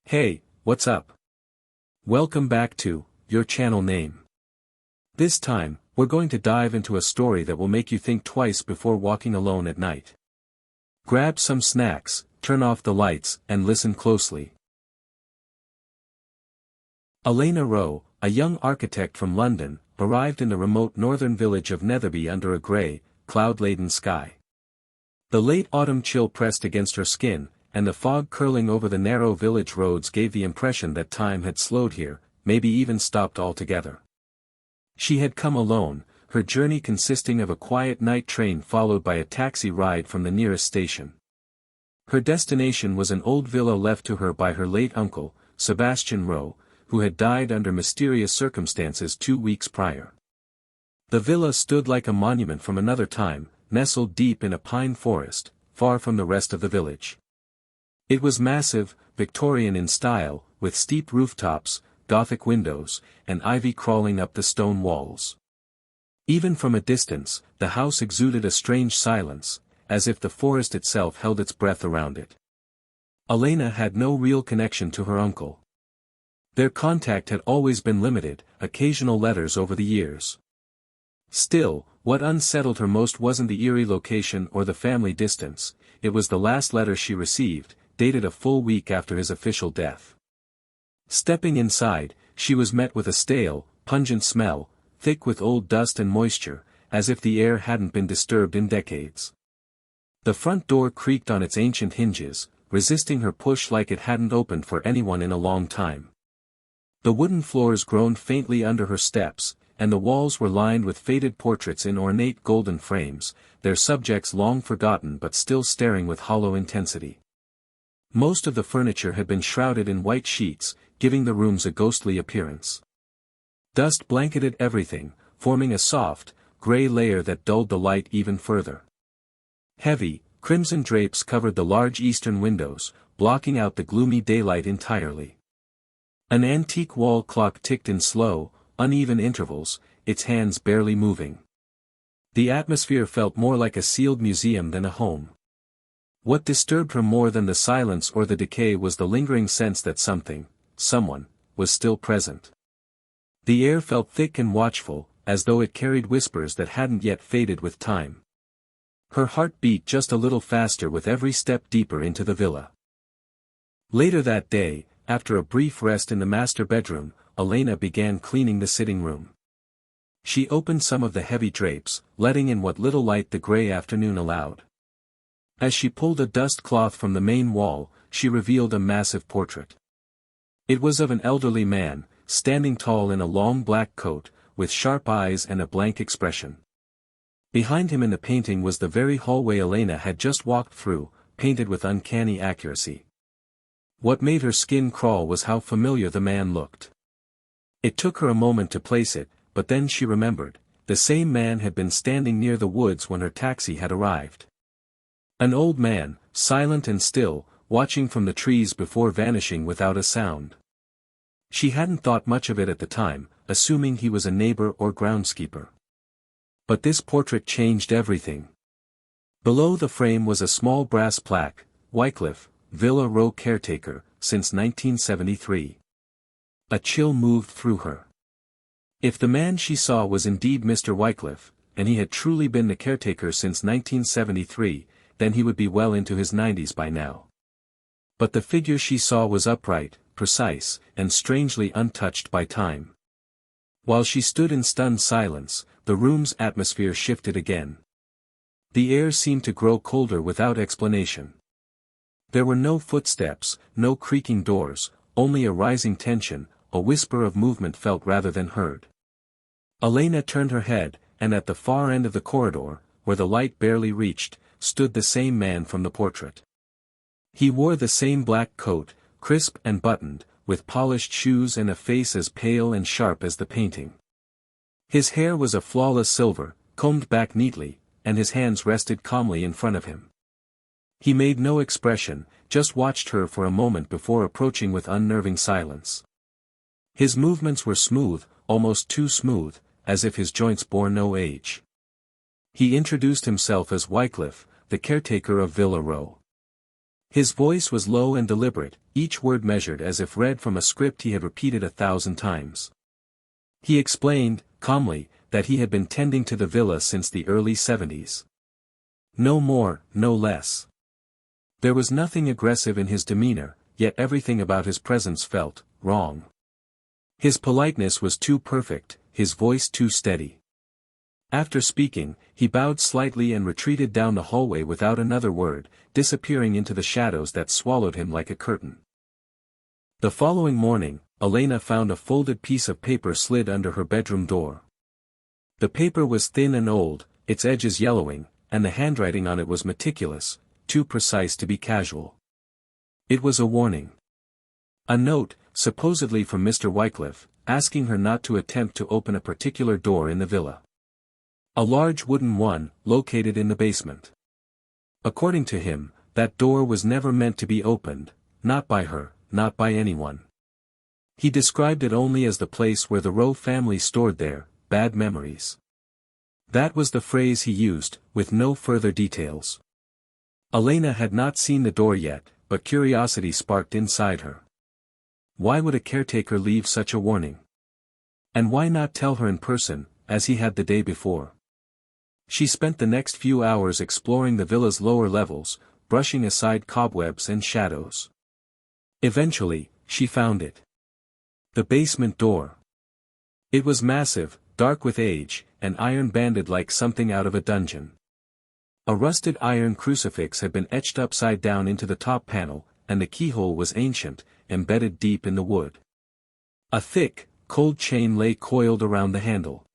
Hey, what's up? Welcome back to your channel name. This time, we're going to dive into a story that will make you think twice before walking alone at night. Grab some snacks, turn off the lights, and listen closely. Elena Rowe, a young architect from London, arrived in the remote northern village of Netherby under a grey, cloud-laden sky. The late autumn chill pressed against her skin, and the fog curling over the narrow village roads gave the impression that time had slowed here, maybe even stopped altogether. She had come alone, her journey consisting of a quiet night train followed by a taxi ride from the nearest station. Her destination was an old villa left to her by her late uncle, Sebastian Rowe, who had died under mysterious circumstances 2 weeks prior. The villa stood like a monument from another time, nestled deep in a pine forest, far from the rest of the village. It was massive, Victorian in style, with steep rooftops, Gothic windows, and ivy crawling up the stone walls. Even from a distance, the house exuded a strange silence, as if the forest itself held its breath around it. Elena had no real connection to her uncle. Their contact had always been limited, occasional letters over the years. Still, what unsettled her most wasn't the eerie location or the family distance, it was the last letter she received, dated a full week after his official death. Stepping inside, she was met with a stale, pungent smell, thick with old dust and moisture, as if the air hadn't been disturbed in decades. The front door creaked on its ancient hinges, resisting her push like it hadn't opened for anyone in a long time. The wooden floors groaned faintly under her steps, and the walls were lined with faded portraits in ornate golden frames, their subjects long forgotten but still staring with hollow intensity. Most of the furniture had been shrouded in white sheets, giving the rooms a ghostly appearance. Dust blanketed everything, forming a soft, grey layer that dulled the light even further. Heavy, crimson drapes covered the large eastern windows, blocking out the gloomy daylight entirely. An antique wall clock ticked in slow, uneven intervals, its hands barely moving. The atmosphere felt more like a sealed museum than a home. What disturbed her more than the silence or the decay was the lingering sense that someone, was still present. The air felt thick and watchful, as though it carried whispers that hadn't yet faded with time. Her heart beat just a little faster with every step deeper into the villa. Later that day, after a brief rest in the master bedroom, Elena began cleaning the sitting room. She opened some of the heavy drapes, letting in what little light the grey afternoon allowed. As she pulled a dust cloth from the main wall, she revealed a massive portrait. It was of an elderly man, standing tall in a long black coat, with sharp eyes and a blank expression. Behind him in the painting was the very hallway Elena had just walked through, painted with uncanny accuracy. What made her skin crawl was how familiar the man looked. It took her a moment to place it, but then she remembered, the same man had been standing near the woods when her taxi had arrived. An old man, silent and still, watching from the trees before vanishing without a sound. She hadn't thought much of it at the time, assuming he was a neighbor or groundskeeper. But this portrait changed everything. Below the frame was a small brass plaque, Wycliffe, Villa Rowe caretaker, since 1973. A chill moved through her. If the man she saw was indeed Mr. Wycliffe, and he had truly been the caretaker since 1973, then he would be well into his 90s by now. But the figure she saw was upright, precise, and strangely untouched by time. While she stood in stunned silence, the room's atmosphere shifted again. The air seemed to grow colder without explanation. There were no footsteps, no creaking doors, only a rising tension, a whisper of movement felt rather than heard. Elena turned her head, and at the far end of the corridor, where the light barely reached, stood the same man from the portrait. He wore the same black coat, crisp and buttoned, with polished shoes and a face as pale and sharp as the painting. His hair was a flawless silver, combed back neatly, and his hands rested calmly in front of him. He made no expression, just watched her for a moment before approaching with unnerving silence. His movements were smooth, almost too smooth, as if his joints bore no age. He introduced himself as Wycliffe, the caretaker of Villa Rowe. His voice was low and deliberate, each word measured as if read from a script he had repeated 1,000 times. He explained, calmly, that he had been tending to the villa since the early 70s. No more, no less. There was nothing aggressive in his demeanor, yet everything about his presence felt wrong. His politeness was too perfect, his voice too steady. After speaking, he bowed slightly and retreated down the hallway without another word, disappearing into the shadows that swallowed him like a curtain. The following morning, Elena found a folded piece of paper slid under her bedroom door. The paper was thin and old, its edges yellowing, and the handwriting on it was meticulous, too precise to be casual. It was a warning. A note, supposedly from Mr. Wycliffe, asking her not to attempt to open a particular door in the villa. A large wooden one, located in the basement. According to him, that door was never meant to be opened, not by her, not by anyone. He described it only as the place where the Rowe family stored their bad memories. That was the phrase he used, with no further details. Elena had not seen the door yet, but curiosity sparked inside her. Why would a caretaker leave such a warning? And why not tell her in person, as he had the day before? She spent the next few hours exploring the villa's lower levels, brushing aside cobwebs and shadows. Eventually, she found it. The basement door. It was massive, dark with age, and iron-banded like something out of a dungeon. A rusted iron crucifix had been etched upside down into the top panel, and the keyhole was ancient, embedded deep in the wood. A thick, cold chain lay coiled around the handle.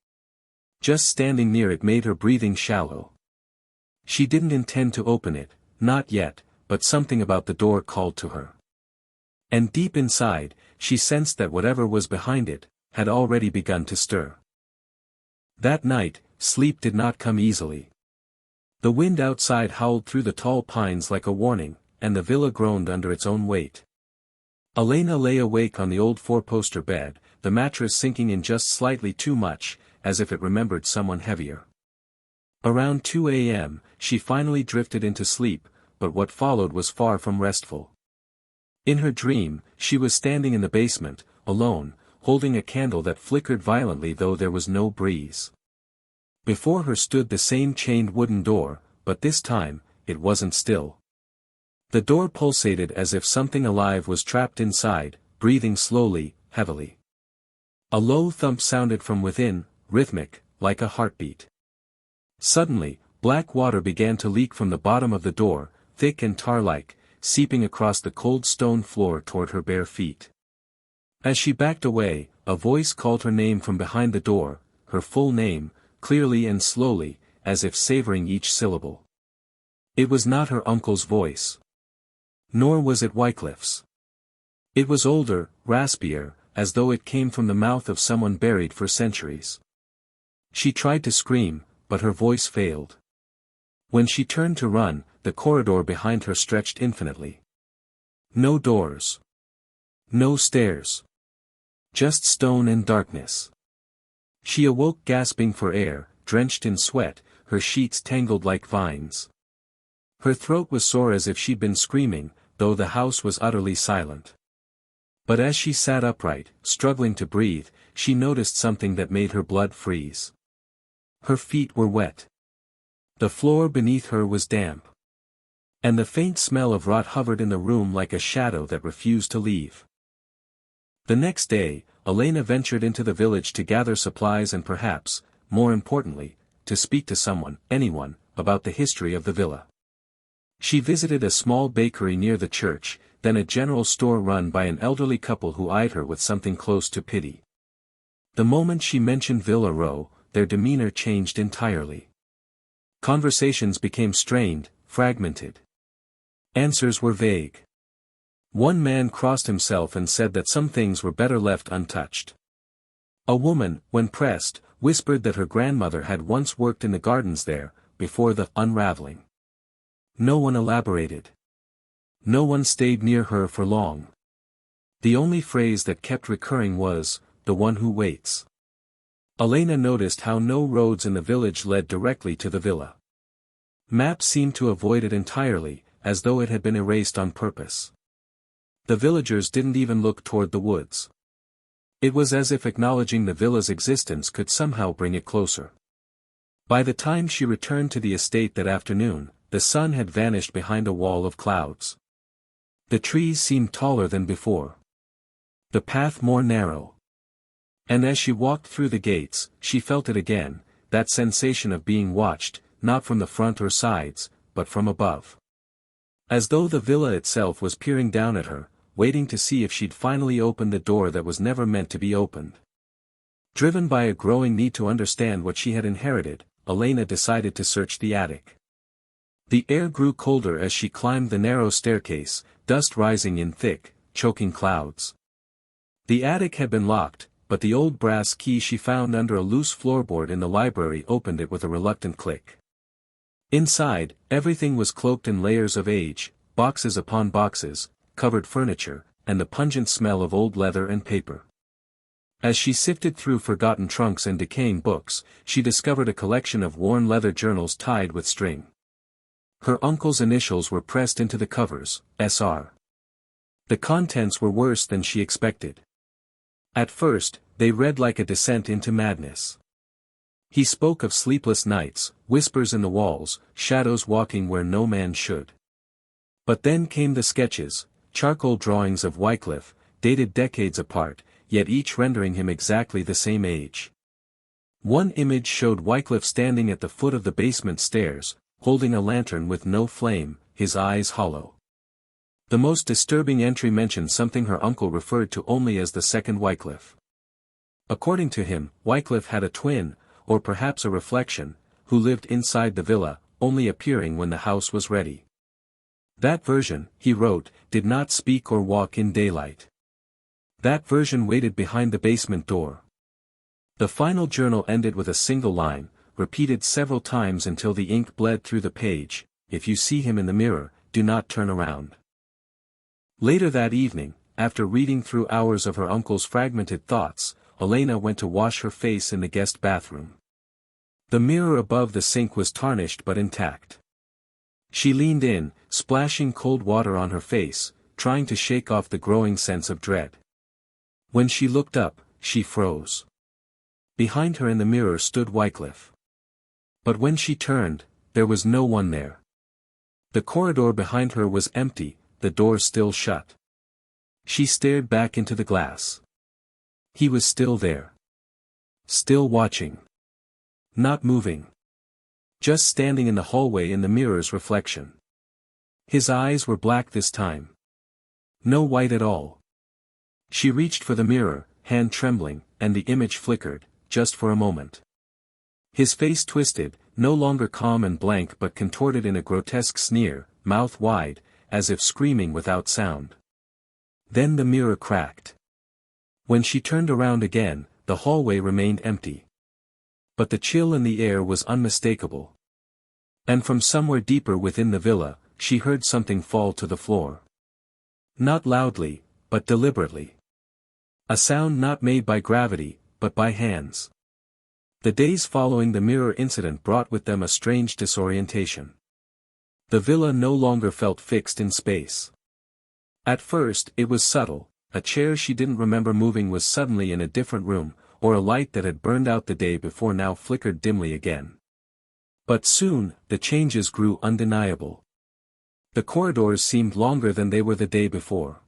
Just standing near it made her breathing shallow. She didn't intend to open it, not yet, but something about the door called to her. And deep inside, she sensed that whatever was behind it, had already begun to stir. That night, sleep did not come easily. The wind outside howled through the tall pines like a warning, and the villa groaned under its own weight. Elena lay awake on the old four-poster bed, the mattress sinking in just slightly too much, as if it remembered someone heavier. Around 2 a.m., she finally drifted into sleep, but what followed was far from restful. In her dream, she was standing in the basement, alone, holding a candle that flickered violently though there was no breeze. Before her stood the same chained wooden door, but this time, it wasn't still. The door pulsated as if something alive was trapped inside, breathing slowly, heavily. A low thump sounded from within, rhythmic, like a heartbeat. Suddenly, black water began to leak from the bottom of the door, thick and tar-like, seeping across the cold stone floor toward her bare feet. As she backed away, a voice called her name from behind the door, her full name, clearly and slowly, as if savoring each syllable. It was not her uncle's voice. Nor was it Wycliffe's. It was older, raspier, as though it came from the mouth of someone buried for centuries. She tried to scream, but her voice failed. When she turned to run, the corridor behind her stretched infinitely. No doors. No stairs. Just stone and darkness. She awoke gasping for air, drenched in sweat, her sheets tangled like vines. Her throat was sore as if she'd been screaming, though the house was utterly silent. But as she sat upright, struggling to breathe, she noticed something that made her blood freeze. Her feet were wet. The floor beneath her was damp. And the faint smell of rot hovered in the room like a shadow that refused to leave. The next day, Elena ventured into the village to gather supplies and perhaps, more importantly, to speak to someone, anyone, about the history of the villa. She visited a small bakery near the church, then a general store run by an elderly couple who eyed her with something close to pity. The moment she mentioned Villa Rowe, their demeanor changed entirely. Conversations became strained, fragmented. Answers were vague. One man crossed himself and said that some things were better left untouched. A woman, when pressed, whispered that her grandmother had once worked in the gardens there, before the unraveling. No one elaborated. No one stayed near her for long. The only phrase that kept recurring was, "the one who waits." Elena noticed how no roads in the village led directly to the villa. Maps seemed to avoid it entirely, as though it had been erased on purpose. The villagers didn't even look toward the woods. It was as if acknowledging the villa's existence could somehow bring it closer. By the time she returned to the estate that afternoon, the sun had vanished behind a wall of clouds. The trees seemed taller than before. The path more narrow. And as she walked through the gates, she felt it again, that sensation of being watched, not from the front or sides, but from above. As though the villa itself was peering down at her, waiting to see if she'd finally open the door that was never meant to be opened. Driven by a growing need to understand what she had inherited, Elena decided to search the attic. The air grew colder as she climbed the narrow staircase, dust rising in thick, choking clouds. The attic had been locked, but the old brass key she found under a loose floorboard in the library opened it with a reluctant click. Inside, everything was cloaked in layers of age, boxes upon boxes, covered furniture, and the pungent smell of old leather and paper. As she sifted through forgotten trunks and decaying books, she discovered a collection of worn leather journals tied with string. Her uncle's initials were pressed into the covers, Sr. The contents were worse than she expected. At first, they read like a descent into madness. He spoke of sleepless nights, whispers in the walls, shadows walking where no man should. But then came the sketches, charcoal drawings of Wycliffe, dated decades apart, yet each rendering him exactly the same age. One image showed Wycliffe standing at the foot of the basement stairs, holding a lantern with no flame, his eyes hollow. The most disturbing entry mentioned something her uncle referred to only as the second Wycliffe. According to him, Wycliffe had a twin, or perhaps a reflection, who lived inside the villa, only appearing when the house was ready. That version, he wrote, did not speak or walk in daylight. That version waited behind the basement door. The final journal ended with a single line, repeated several times until the ink bled through the page: "If you see him in the mirror, do not turn around." Later that evening, after reading through hours of her uncle's fragmented thoughts, Elena went to wash her face in the guest bathroom. The mirror above the sink was tarnished but intact. She leaned in, splashing cold water on her face, trying to shake off the growing sense of dread. When she looked up, she froze. Behind her in the mirror stood Wycliffe. But when she turned, there was no one there. The corridor behind her was empty, the door still shut. She stared back into the glass. He was still there. Still watching. Not moving. Just standing in the hallway in the mirror's reflection. His eyes were black this time. No white at all. She reached for the mirror, hand trembling, and the image flickered, just for a moment. His face twisted, no longer calm and blank but contorted in a grotesque sneer, mouth wide, as if screaming without sound. Then the mirror cracked. When she turned around again, the hallway remained empty. But the chill in the air was unmistakable. And from somewhere deeper within the villa, she heard something fall to the floor. Not loudly, but deliberately. A sound not made by gravity, but by hands. The days following the mirror incident brought with them a strange disorientation. The villa no longer felt fixed in space. At first it was subtle: a chair she didn't remember moving was suddenly in a different room, or a light that had burned out the day before now flickered dimly again. But soon, the changes grew undeniable. The corridors seemed longer than they were the day before.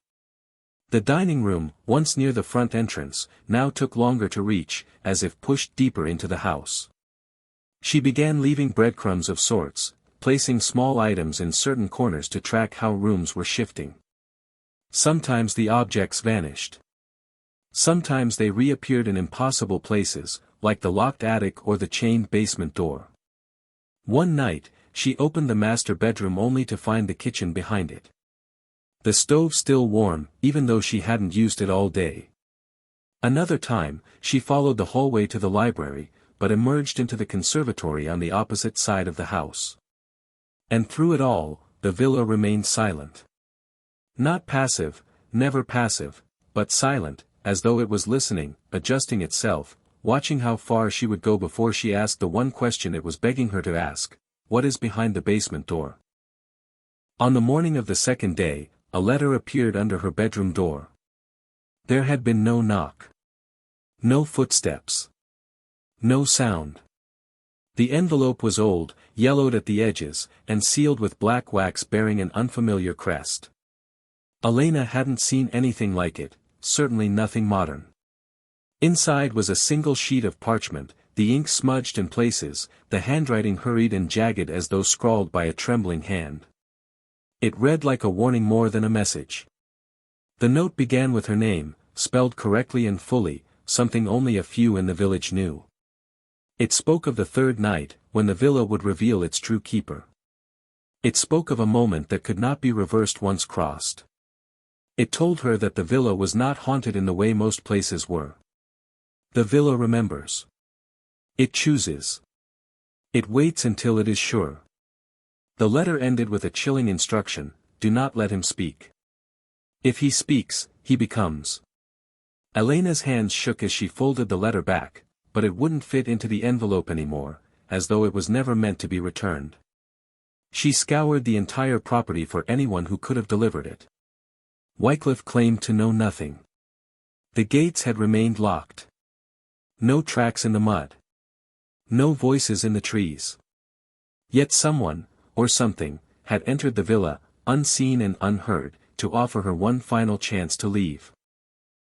The dining room, once near the front entrance, now took longer to reach, as if pushed deeper into the house. She began leaving breadcrumbs of sorts, placing small items in certain corners to track how rooms were shifting. Sometimes the objects vanished. Sometimes they reappeared in impossible places, like the locked attic or the chained basement door. One night, she opened the master bedroom only to find the kitchen behind it. The stove still warm, even though she hadn't used it all day. Another time, she followed the hallway to the library, but emerged into the conservatory on the opposite side of the house. And through it all, the villa remained silent. Not passive, never passive, but silent, as though it was listening, adjusting itself, watching how far she would go before she asked the one question it was begging her to ask: what is behind the basement door? On the morning of the second day, a letter appeared under her bedroom door. There had been no knock. No footsteps. No sound. The envelope was old, yellowed at the edges, and sealed with black wax bearing an unfamiliar crest. Elena hadn't seen anything like it, certainly nothing modern. Inside was a single sheet of parchment, the ink smudged in places, the handwriting hurried and jagged as though scrawled by a trembling hand. It read like a warning more than a message. The note began with her name, spelled correctly and fully, something only a few in the village knew. It spoke of the third night, when the villa would reveal its true keeper. It spoke of a moment that could not be reversed once crossed. It told her that the villa was not haunted in the way most places were. The villa remembers. It chooses. It waits until it is sure. The letter ended with a chilling instruction: do not let him speak. If he speaks, he becomes. Elena's hands shook as she folded the letter back, but it wouldn't fit into the envelope anymore, as though it was never meant to be returned. She scoured the entire property for anyone who could have delivered it. Wycliffe claimed to know nothing. The gates had remained locked. No tracks in the mud. No voices in the trees. Yet someone, or something, had entered the villa, unseen and unheard, to offer her one final chance to leave.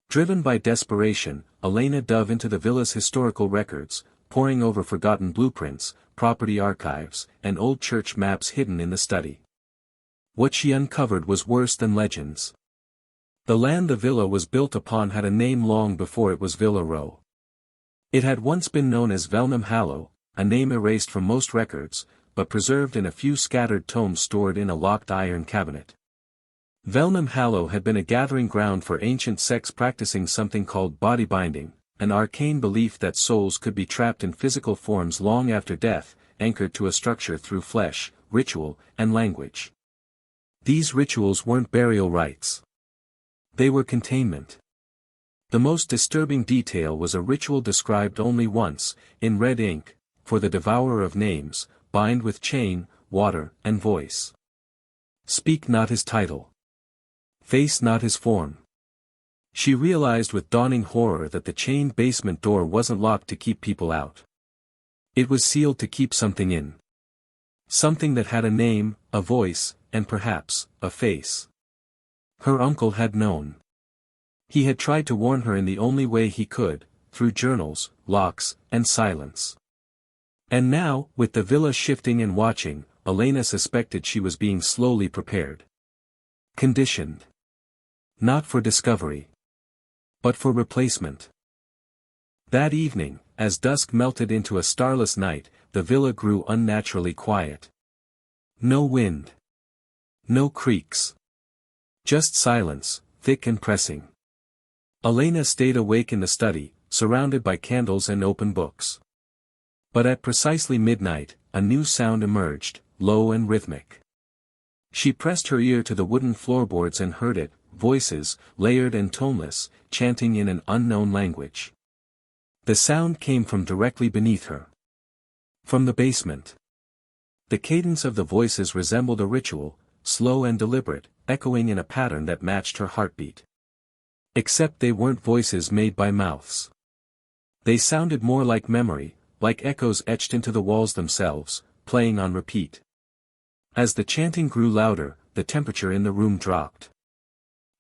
Driven by desperation, Elena dove into the villa's historical records, poring over forgotten blueprints, property archives, and old church maps hidden in the study. What she uncovered was worse than legends. The land the villa was built upon had a name long before it was Villa Rowe. It had once been known as Velnham Hallow, a name erased from most records, but preserved in a few scattered tomes stored in a locked iron cabinet. Velnham Hallow had been a gathering ground for ancient sects practicing something called body binding, an arcane belief that souls could be trapped in physical forms long after death, anchored to a structure through flesh, ritual, and language. These rituals weren't burial rites. They were containment. The most disturbing detail was a ritual described only once, in red ink, for the devourer of names: bind with chain, water, and voice. Speak not his title. Face not his form. She realized with dawning horror that the chained basement door wasn't locked to keep people out. It was sealed to keep something in. Something that had a name, a voice, and perhaps, a face. Her uncle had known. He had tried to warn her in the only way he could, through journals, locks, and silence. And now, with the villa shifting and watching, Elena suspected she was being slowly prepared. Conditioned. Not for discovery. But for replacement. That evening, as dusk melted into a starless night, the villa grew unnaturally quiet. No wind. No creaks. Just silence, thick and pressing. Elena stayed awake in the study, surrounded by candles and open books. But at precisely midnight, a new sound emerged, low and rhythmic. She pressed her ear to the wooden floorboards and heard it, voices, layered and toneless, chanting in an unknown language. The sound came from directly beneath her. From the basement. The cadence of the voices resembled a ritual, slow and deliberate, echoing in a pattern that matched her heartbeat. Except they weren't voices made by mouths. They sounded more like memory, like echoes etched into the walls themselves, playing on repeat. As the chanting grew louder, the temperature in the room dropped.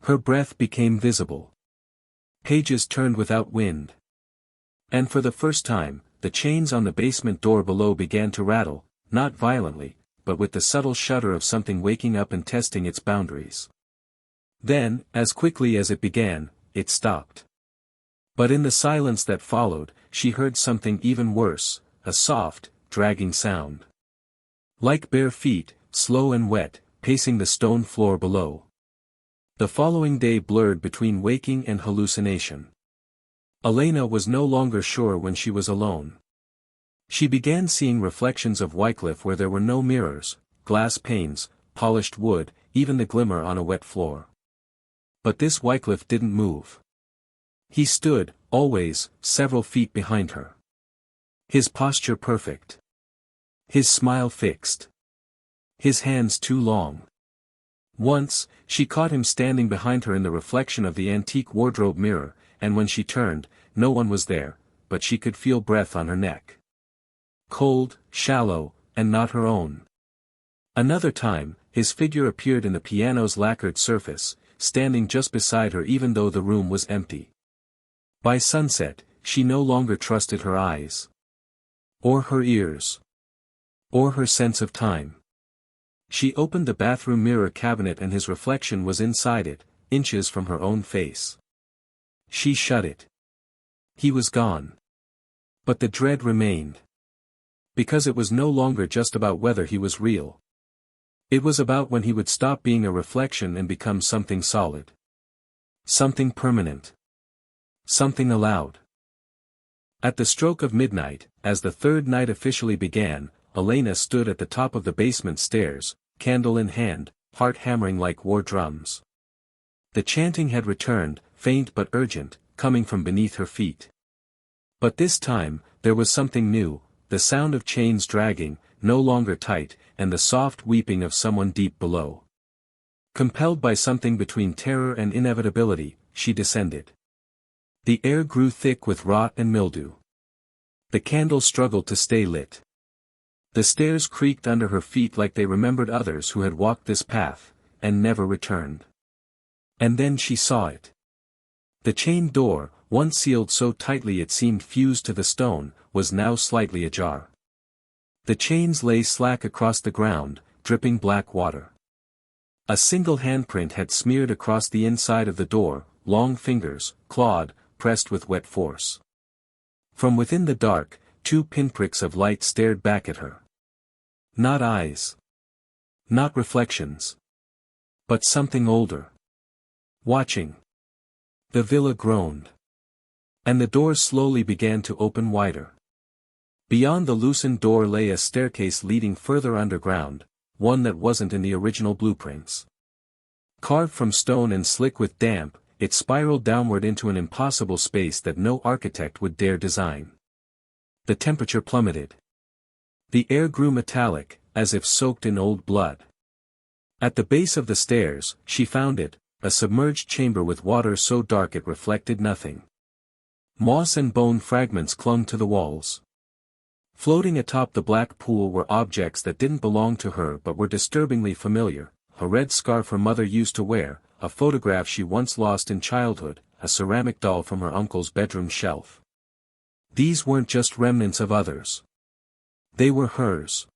Her breath became visible. Pages turned without wind. And for the first time, the chains on the basement door below began to rattle, not violently, but with the subtle shudder of something waking up and testing its boundaries. Then, as quickly as it began, it stopped. But in the silence that followed, she heard something even worse, a soft, dragging sound. Like bare feet, slow and wet, pacing the stone floor below. The following day blurred between waking and hallucination. Elena was no longer sure when she was alone. She began seeing reflections of Wycliffe where there were no mirrors, glass panes, polished wood, even the glimmer on a wet floor. But this Wycliffe didn't move. He stood, always, several feet behind her. His posture perfect. His smile fixed. His hands too long. Once, she caught him standing behind her in the reflection of the antique wardrobe mirror, and when she turned, no one was there, but she could feel breath on her neck. Cold, shallow, and not her own. Another time, his figure appeared in the piano's lacquered surface, standing just beside her even though the room was empty. By sunset, she no longer trusted her eyes. Or her ears. Or her sense of time. She opened the bathroom mirror cabinet and his reflection was inside it, inches from her own face. She shut it. He was gone. But the dread remained. Because it was no longer just about whether he was real. It was about when he would stop being a reflection and become something solid. Something permanent. Something allowed. At the stroke of midnight, as the third night officially began, Elena stood at the top of the basement stairs, candle in hand, heart hammering like war drums. The chanting had returned, faint but urgent, coming from beneath her feet. But this time, there was something new, the sound of chains dragging, no longer tight, and the soft weeping of someone deep below. Compelled by something between terror and inevitability, she descended. The air grew thick with rot and mildew. The candle struggled to stay lit. The stairs creaked under her feet like they remembered others who had walked this path, and never returned. And then she saw it. The chained door, once sealed so tightly it seemed fused to the stone, was now slightly ajar. The chains lay slack across the ground, dripping black water. A single handprint had smeared across the inside of the door, long fingers, clawed, pressed with wet force. From within the dark, 2 pinpricks of light stared back at her. Not eyes. Not reflections. But something older. Watching. The villa groaned. And the doors slowly began to open wider. Beyond the loosened door lay a staircase leading further underground, one that wasn't in the original blueprints. Carved from stone and slick with damp, it spiraled downward into an impossible space that no architect would dare design. The temperature plummeted. The air grew metallic, as if soaked in old blood. At the base of the stairs, she found it, a submerged chamber with water so dark it reflected nothing. Moss and bone fragments clung to the walls. Floating atop the black pool were objects that didn't belong to her but were disturbingly familiar, a red scarf her mother used to wear, a photograph she once lost in childhood, a ceramic doll from her uncle's bedroom shelf. These weren't just remnants of others. They were hers.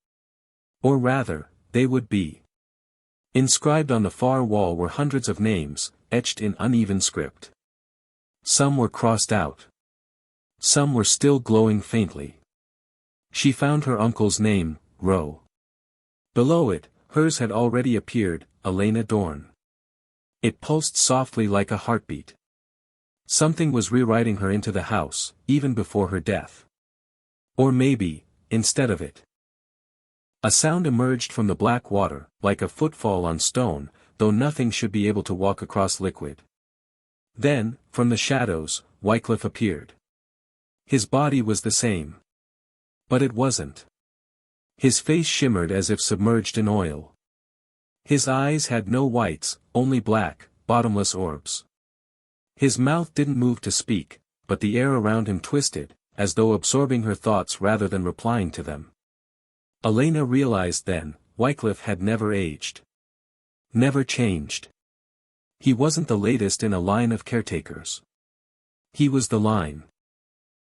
Or rather, they would be. Inscribed on the far wall were hundreds of names, etched in uneven script. Some were crossed out. Some were still glowing faintly. She found her uncle's name, Rowe. Below it, hers had already appeared, Elena Dorne. It pulsed softly like a heartbeat. Something was rewriting her into the house, even before her death. Or maybe, instead of it. A sound emerged from the black water, like a footfall on stone, though nothing should be able to walk across liquid. Then, from the shadows, Wycliffe appeared. His body was the same. But it wasn't. His face shimmered as if submerged in oil. His eyes had no whites, only black, bottomless orbs. His mouth didn't move to speak, but the air around him twisted, as though absorbing her thoughts rather than replying to them. Elena realized then, Wycliffe had never aged. Never changed. He wasn't the latest in a line of caretakers. He was the line.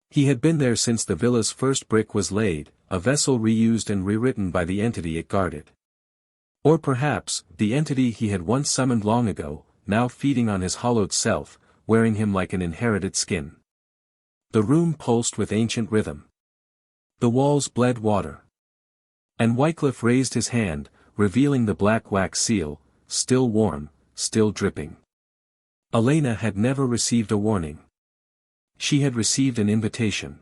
He had been there since the villa's first brick was laid, a vessel reused and rewritten by the entity it guarded. Or perhaps, the entity he had once summoned long ago, now feeding on his hollowed self, wearing him like an inherited skin. The room pulsed with ancient rhythm. The walls bled water. And Wycliffe raised his hand, revealing the black wax seal, still warm, still dripping. Elena had never received a warning. She had received an invitation.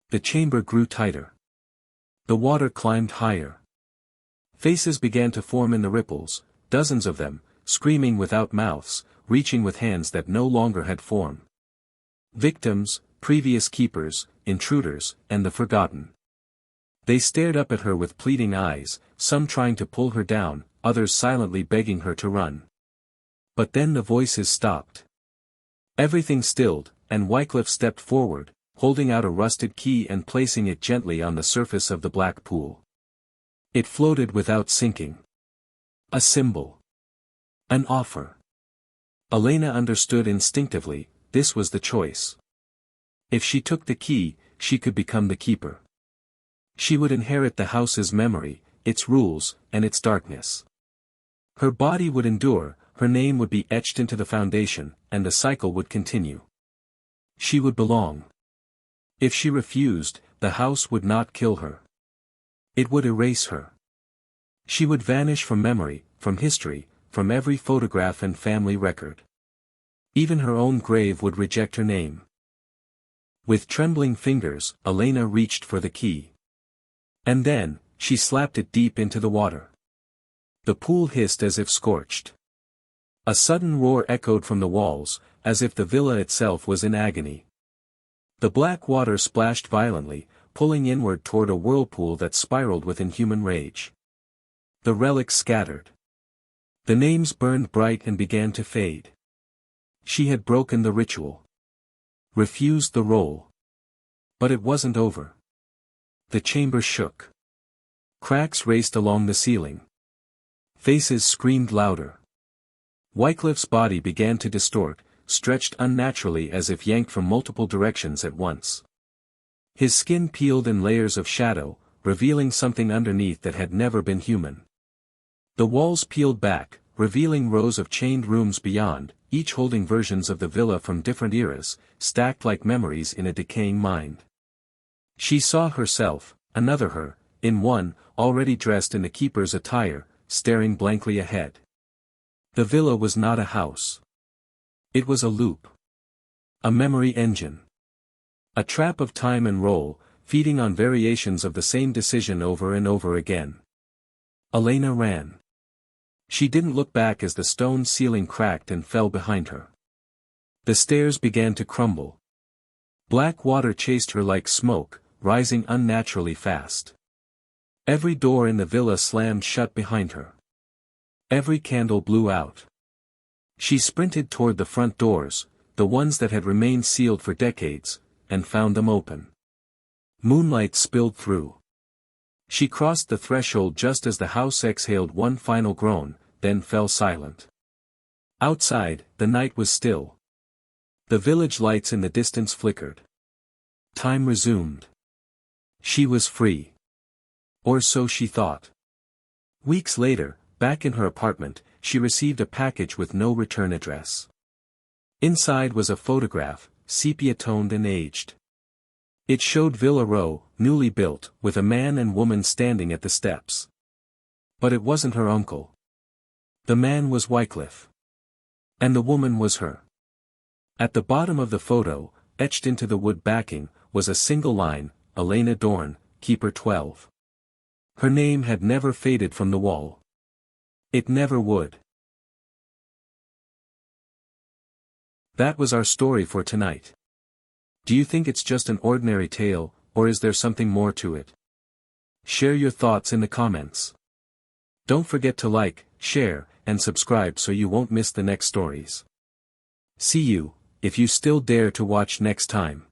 The chamber grew tighter. The water climbed higher. Faces began to form in the ripples, dozens of them, screaming without mouths, reaching with hands that no longer had form. Victims, previous keepers, intruders, and the forgotten. They stared up at her with pleading eyes, some trying to pull her down, others silently begging her to run. But then the voices stopped. Everything stilled, and Wycliffe stepped forward, holding out a rusted key and placing it gently on the surface of the black pool. It floated without sinking. A symbol. An offer. Elena understood instinctively, this was the choice. If she took the key, she could become the keeper. She would inherit the house's memory, its rules, and its darkness. Her body would endure, her name would be etched into the foundation, and the cycle would continue. She would belong. If she refused, the house would not kill her. It would erase her. She would vanish from memory, from history, from every photograph and family record. Even her own grave would reject her name. With trembling fingers, Elena reached for the key. And then, she slapped it deep into the water. The pool hissed as if scorched. A sudden roar echoed from the walls, as if the villa itself was in agony. The black water splashed violently, pulling inward toward a whirlpool that spiraled with inhuman rage. The relics scattered. The names burned bright and began to fade. She had broken the ritual. Refused the role. But it wasn't over. The chamber shook. Cracks raced along the ceiling. Faces screamed louder. Wycliffe's body began to distort, stretched unnaturally as if yanked from multiple directions at once. His skin peeled in layers of shadow, revealing something underneath that had never been human. The walls peeled back, revealing rows of chained rooms beyond, each holding versions of the villa from different eras, stacked like memories in a decaying mind. She saw herself, another her, in one, already dressed in the keeper's attire, staring blankly ahead. The villa was not a house. It was a loop. A memory engine. A trap of time and role, feeding on variations of the same decision over and over again. Elena ran. She didn't look back as the stone ceiling cracked and fell behind her. The stairs began to crumble. Black water chased her like smoke, rising unnaturally fast. Every door in the villa slammed shut behind her. Every candle blew out. She sprinted toward the front doors, the ones that had remained sealed for decades, and found them open. Moonlight spilled through. She crossed the threshold just as the house exhaled one final groan, then fell silent. Outside, the night was still. The village lights in the distance flickered. Time resumed. She was free. Or so she thought. Weeks later, back in her apartment, she received a package with no return address. Inside was a photograph, sepia-toned and aged. It showed Villa Rowe, newly built, with a man and woman standing at the steps. But it wasn't her uncle. The man was Wycliffe. And the woman was her. At the bottom of the photo, etched into the wood backing, was a single line, Elena Dorne, Keeper 12. Her name had never faded from the wall. It never would. That was our story for tonight. Do you think it's just an ordinary tale, or is there something more to it? Share your thoughts in the comments. Don't forget to like, share, and subscribe so you won't miss the next stories. See you, if you still dare to watch next time.